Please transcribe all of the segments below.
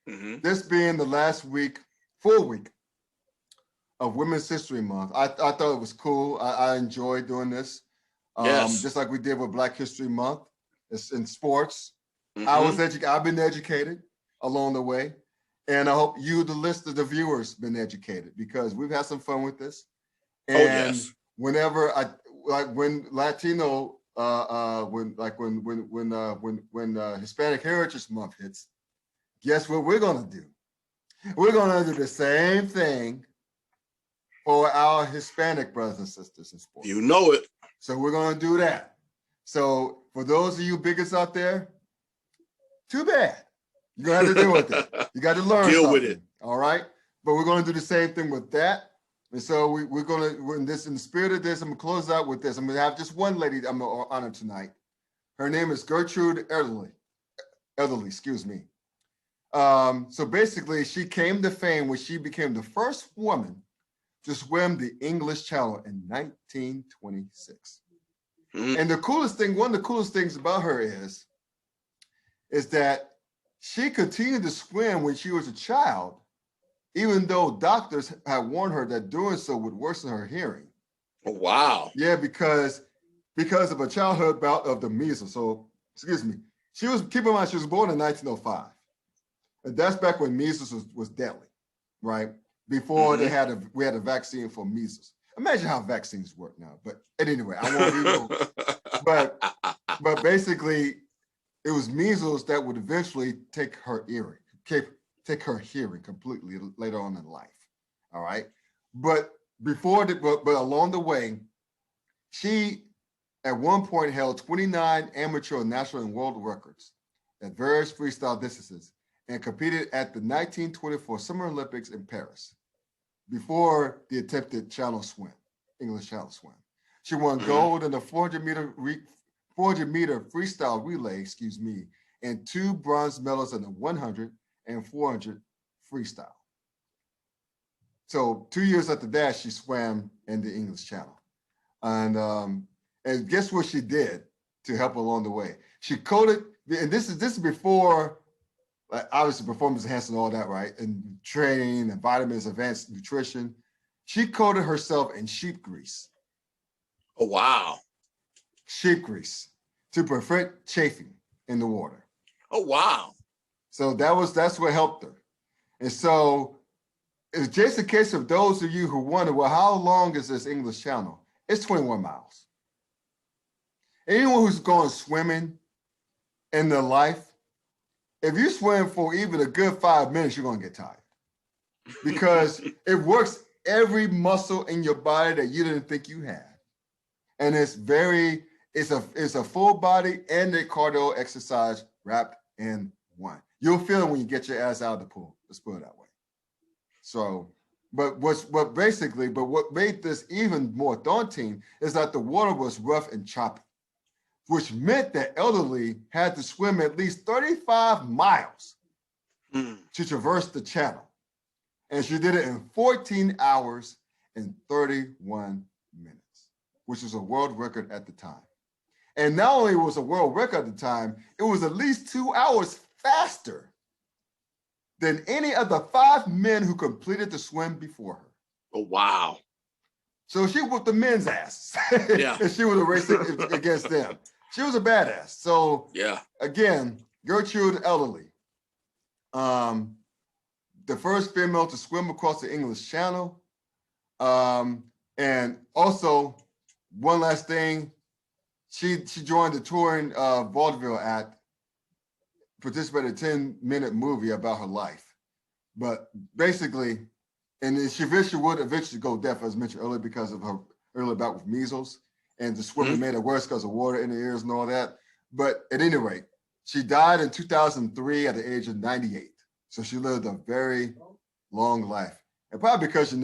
This being the last week, full week of Women's History Month, I thought it was cool. I enjoyed doing this. Yes. Just like we did with Black History Month. It's in sports. Mm-hmm. I've been educated along the way. And I hope you, the viewers, been educated because we've had some fun with this. Oh, And yes. whenever when Latino, when Hispanic Heritage Month hits, guess what we're gonna do? We're gonna do the same thing for our Hispanic brothers and sisters in sports. You know it. So we're gonna do that. So for those of you bigots out there, too bad. You're gonna have to deal with it. You got to learn Deal something. with it. All right. But we're gonna do the same thing with that. And so we're in the spirit of this, I'm gonna close out with this. I'm gonna have just one lady I'm gonna honor tonight. Her name is Gertrude Ederle. Ederle, excuse me. So basically, she came to fame when she became the first woman to swim the English Channel in 1926. And the coolest thing, one of the coolest things about her is that she continued to swim when she was a child, even though doctors had warned her that doing so would worsen her hearing. Oh, wow. Yeah, because of a childhood bout of the measles. So, excuse me, keep in mind, she was born in 1905. And that's back when measles was deadly, right? Before we had a vaccine for measles. Imagine how vaccines work now. But anyway, I won't read but basically, it was measles that would eventually take her hearing completely later on in life. All right. But along the way, she at one point held 29 amateur, national, and world records at various freestyle distances and competed at the 1924 Summer Olympics in Paris before the attempted English Channel swim. She won gold in the 400-meter freestyle relay, and 2 bronze medals in the 100 and 400 freestyle. So 2 years after that, she swam in the English Channel. And guess what she did to help along the way? She coated, and this is before, obviously performance enhancing, all that, right? And training and vitamins, advanced nutrition. She coated herself in sheep grease. Oh, wow. Sheep grease to prevent chafing in the water. Oh, wow. So that's what helped her. And so it's just a case of those of you who wonder, well, how long is this English Channel? It's 21 miles. Anyone who's going swimming in their life, if you swim for even a good 5 minutes, you're going to get tired because it works every muscle in your body that you didn't think you had. And it's a full body and a cardio exercise wrapped in one. You'll feel it when you get your ass out of the pool. Let's put it that way. So, but what made this even more daunting is that the water was rough and choppy, which meant that Ederle had to swim at least 35 miles to traverse the channel. And she did it in 14 hours and 31 minutes, which was a world record at the time. And not only was a world record at the time, it was at least 2 hours faster than any of the 5 men who completed the swim before her. Oh, wow. So she whooped the men's ass. Yeah. And she was racing against them. She was a badass. So yeah, again, Gertrude Ederle, the first female to swim across the English Channel. And also, one last thing, she joined the touring vaudeville act, participated in a 10-minute movie about her life. But basically, and she would eventually go deaf, as mentioned earlier, because of her early bout with measles. And the swimming made it worse because of water in the ears and all that. But at any rate, she died in 2003 at the age of 98. So she lived a very long life. And probably because she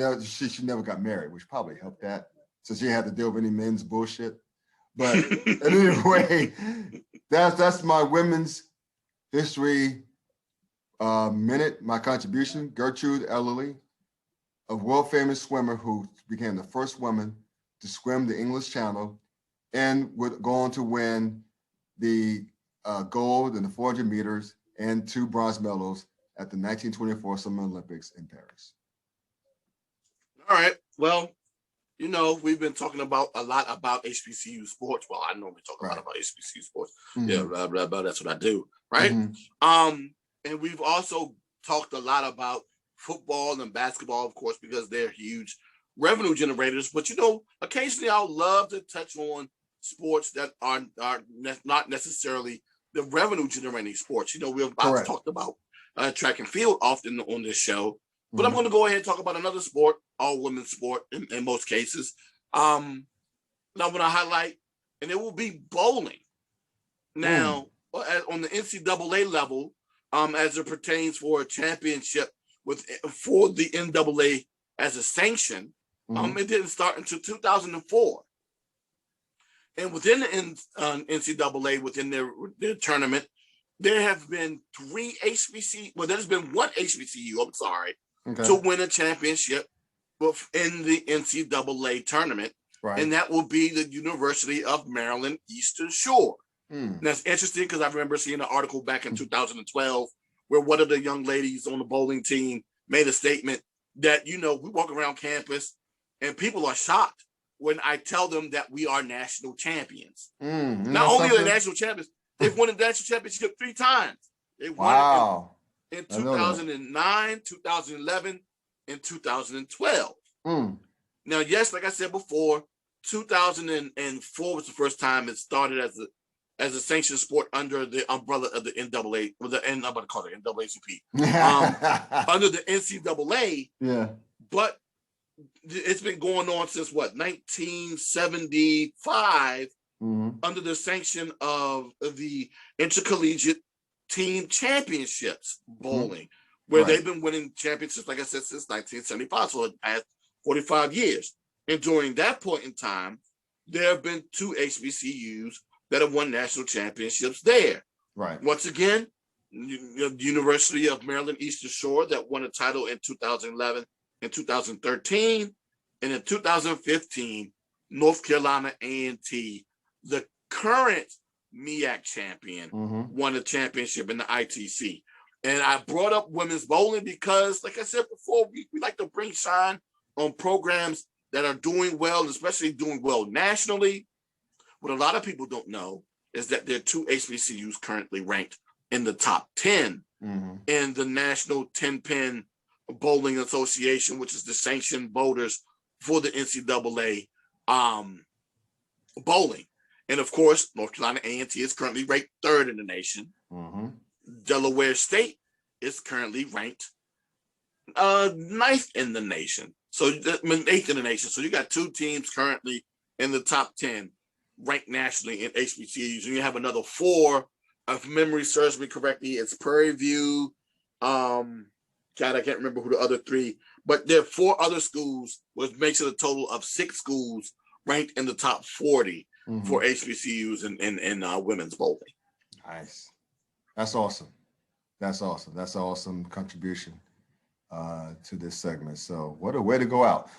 never got married, which probably helped that. So she had to deal with any men's bullshit. But anyway, that's my women's history minute, my contribution. Gertrude Ederle, a world famous swimmer who became the first woman to swim the English Channel and would go on to win the gold in the 400 meters and 2 bronze medals at the 1924 Summer Olympics in Paris. All right. Well, you know, we've been talking a lot about HBCU sports. Well, I normally talk a lot about HBCU sports. Mm-hmm. Yeah, blah, blah, blah. That's what I do, right? Mm-hmm. And we've also talked a lot about football and basketball, of course, because they're huge revenue generators. But, you know, occasionally I'll love to touch on sports that are not necessarily the revenue generating sports. You know, we've talked about track and field often on this show. But I'm going to go ahead and talk about another sport, all women's sport in most cases. I'm going to highlight, and it will be bowling. Now, on the NCAA level, as it pertains for a championship for the NCAA as a sanction, it didn't start until 2004. And within the NCAA, within their tournament, there have been there's been one HBCU, to win a championship in the NCAA tournament. Right. And that will be the University of Maryland Eastern Shore. And that's interesting because I remember seeing an article back in 2012 where one of the young ladies on the bowling team made a statement that, you know, we walk around campus and people are shocked when I tell them that we are national champions. Not only are they national champions, they've won the national championship 3 times. They won it in 2009, 2011, and 2012. Now, yes, like I said before, 2004 was the first time it started as a sanctioned sport under the umbrella of the NCAA. I'm about to call it NAACP. Under the NCAA. Yeah. But it's been going on since 1975 under the sanction of the Intercollegiate Team Championships bowling, where they've been winning championships, like I said, since 1975, so the past 45 years. And during that point in time, there have been 2 HBCUs that have won national championships there. Right. Once again, the University of Maryland Eastern Shore that won a title in 2011 and 2013, and in 2015, North Carolina A&T, the current MEAC champion, won a championship in the ITC. And I brought up women's bowling because, like I said before, we like to bring shine on programs that are doing well, especially doing well nationally. What a lot of people don't know is that there are 2 HBCUs currently ranked in the top 10 in the National 10-Pin Bowling Association, which is the sanctioned voters for the NCAA bowling. And of course, North Carolina A&T is currently ranked 3rd in the nation. Delaware State is currently ranked 9th in the nation. So 8th in the nation. So you got 2 teams currently in the top 10 ranked nationally in HBCUs. And you have another 4, if memory serves me correctly, it's Prairie View. God, I can't remember who the other 3, but there are 4 other schools, which makes it a total of 6 schools ranked in the top 40 for HBCUs in women's bowling. Nice. That's awesome. That's awesome. That's an awesome contribution to this segment. So what a way to go out.